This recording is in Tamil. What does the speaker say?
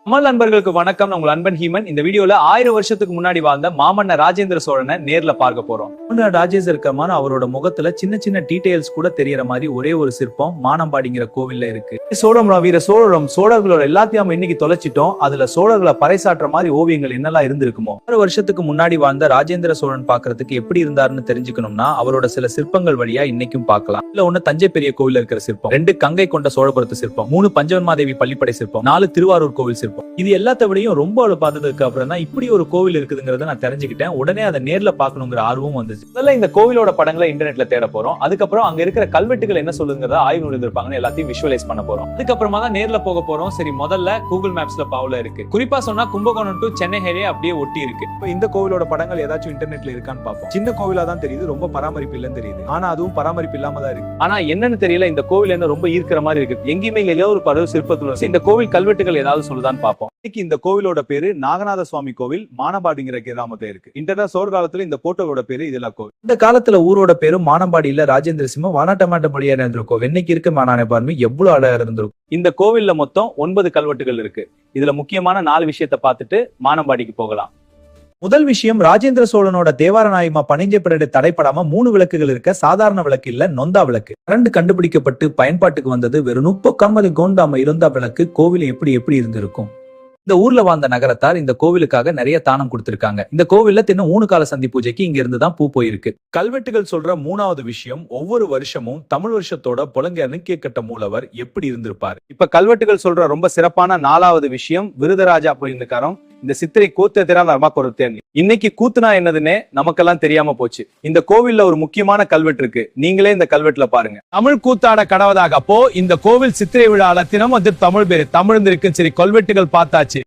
கமல் நண்பர்களுக்கு வணக்கம். உங்கள் அன்பன் ஹீமன். இந்த வீடியோல 1000 வருஷத்துக்கு முன்னாடி வாழ்ந்த மாமன்னர் ராஜேந்திர சோழனை நேர்ல பார்க்க போறோம். ராஜேந்திர கமான் அவரோட முகத்துல சின்ன சின்ன டீடைல்ஸ் கூட தெரியற மாதிரி ஒரே ஒரு சிற்பம் மானம்பாடிங்கிற கோவில்ல இருக்கு. வீர சோழரும் சோழர்களோட எல்லாத்தையும் இன்னைக்கு தொலைச்சிட்டோம். அதுல சோழர்களை பறைசாற்ற மாதிரி ஓவியங்கள் என்னெல்லாம் இருந்திருக்குமோ. 1000 வருஷத்துக்கு முன்னாடி வாழ்ந்த ராஜேந்திர சோழன் பாக்குறதுக்கு எப்படி இருந்தாருன்னு தெரிஞ்சுக்கணும்னா அவரோட சில சிற்பங்கள் வழியா இன்னைக்கும் பார்க்கலாம். இல்ல ஒண்ணு தஞ்சை பெரிய கோவில் இருக்கிற சிற்பம், 2 கங்கை கொண்ட சோழபுரத்து சிற்பம், 3 பஞ்சவன்மாதேவி பள்ளிப்படை சிற்பம், 4 திருவாரூர் கோவில் சிற்பம். இது எல்லாத்த விடையும் ரொம்ப பார்த்ததுக்கு அப்புறம் தான் இப்படி ஒரு கோவில் இருக்குதுங்கிறத நான் தெரிஞ்சுக்கிட்டேன். உடனே அதை நேர்ல பார்க்கணுங்கிற ஆர்வம் வந்துச்சு. முதல்ல இந்த கோவிலோட படங்களை இன்டர்நெட்ல தேட போறோம். அதுக்கப்புறம் அங்க இருக்கிற கல்வெட்டுகள் என்ன சொல்லுங்கிறத ஆய்வு எழுதிருப்பாங்கன்னு எல்லாத்தையும் விஷுவலைஸ் பண்ண போறோம். அதுக்கப்புறமா தான் நேர்ல போக போறோம். சரி, முதல்ல கூகுள் மேப்ஸ்ல பாவுல இருக்கு. குறிப்பா சொன்னா கும்பகோணம் டு சென்னை ஹைவே அப்படியே ஒட்டி இருக்கு. இப்போ இந்த கோவிலோட படங்கள் ஏதாச்சும் இன்டர்நெட்ல இருக்கான்னு பார்ப்போம். சின்ன கோவிலா தான் தெரியுது, ரொம்ப பராமரிப்பு இல்லைன்னு தெரியுது. ஆனா அதுவும் பராமரிப்பு இல்லாம தான் இருக்கு. ஆனா என்னன்னு தெரியல, இந்த கோவில் என்ன ரொம்ப ஈர்க்கிற மாதிரி இருக்கு. எங்கேயுமே ஏதோ ஒரு பருவ சிற்பத்துல இந்த கோவில் கல்வெட்டுகள் ஏதாவது சொல்லுதான்னு பார்ப்போம். இந்த கோவிலோட பேரு நாகநாத சுவாமி கோவில், மானம்பாடிங்கிற கிராமத்துல இருக்கு. இன்டர்நெட் சோழ காலத்துல இந்த கோட்டோட பேரு இதெல்லாம் கோவில். இந்த காலத்துல ஊரோட பேரு மானம்பாடி இல்ல ராஜேந்திர சிம்ம வானாட்டமாட்ட மொழியா இருந்திருக்கும். என்னைக்கு இருக்க மானான பாருமே எவ்வளவு அழகா இருந்திருக்கும். இந்த கோவில்ல மொத்தம் 9 கல்வெட்டுகள் இருக்கு. இதுல முக்கியமான 4 விஷயத்தை பார்த்துட்டு மானம்பாடிக்கு போகலாம். முதல் விஷயம், ராஜேந்திர சோழனோட தேவார நாயகமா பணிஞ்ச பிறகு தடைப்படாம 3 விளக்குகள் இருக்க. சாதாரண விளக்கு இல்ல, நொந்தா விளக்கு. கரண்ட் கண்டுபிடிக்கப்பட்டு பயன்பாட்டுக்கு வந்தது வெறும் 30 கோந்தாம இருந்தா விளக்கு. கோவில் எப்படி இருந்திருக்கும். இந்த ஊர்ல வாழ்ந்த நகரத்தார் இந்த கோவிலுக்காக நிறைய தானம் கொடுத்திருக்காங்க. இந்த கோவில்ல தினம் 3 கால சந்தி பூஜைக்கு இங்க இருந்துதான் பூ போயிருக்கு. கல்வெட்டுகள் சொல்ற 3வது விஷயம், ஒவ்வொரு வருஷமும் தமிழ் வருஷத்தோட புலங்க அணுக்கிய கட்ட மூலவர் எப்படி இருந்திருப்பாரு. இப்ப கல்வெட்டுகள் சொல்ற ரொம்ப சிறப்பான 4வது விஷயம், விருதராஜா அப்படிங்கிறக்காரன் இந்த சித்திரை கூத்து இன்னைக்கு கூத்துனா என்னதுன்னே நமக்கெல்லாம் தெரியாம போச்சு. இந்த கோவில்ல ஒரு முக்கியமான கல்வெட்டு இருக்கு. நீங்களே இந்த கல்வெட்டுல பாருங்க. தமிழ் கூத்தாட கடவதாக. அப்போ இந்த கோவில் சித்திரை விழால தினம் வந்து தமிழ் பேரு தமிழ் இருக்கு. சரி, கல்வெட்டுகள் பார்த்தாச்சு.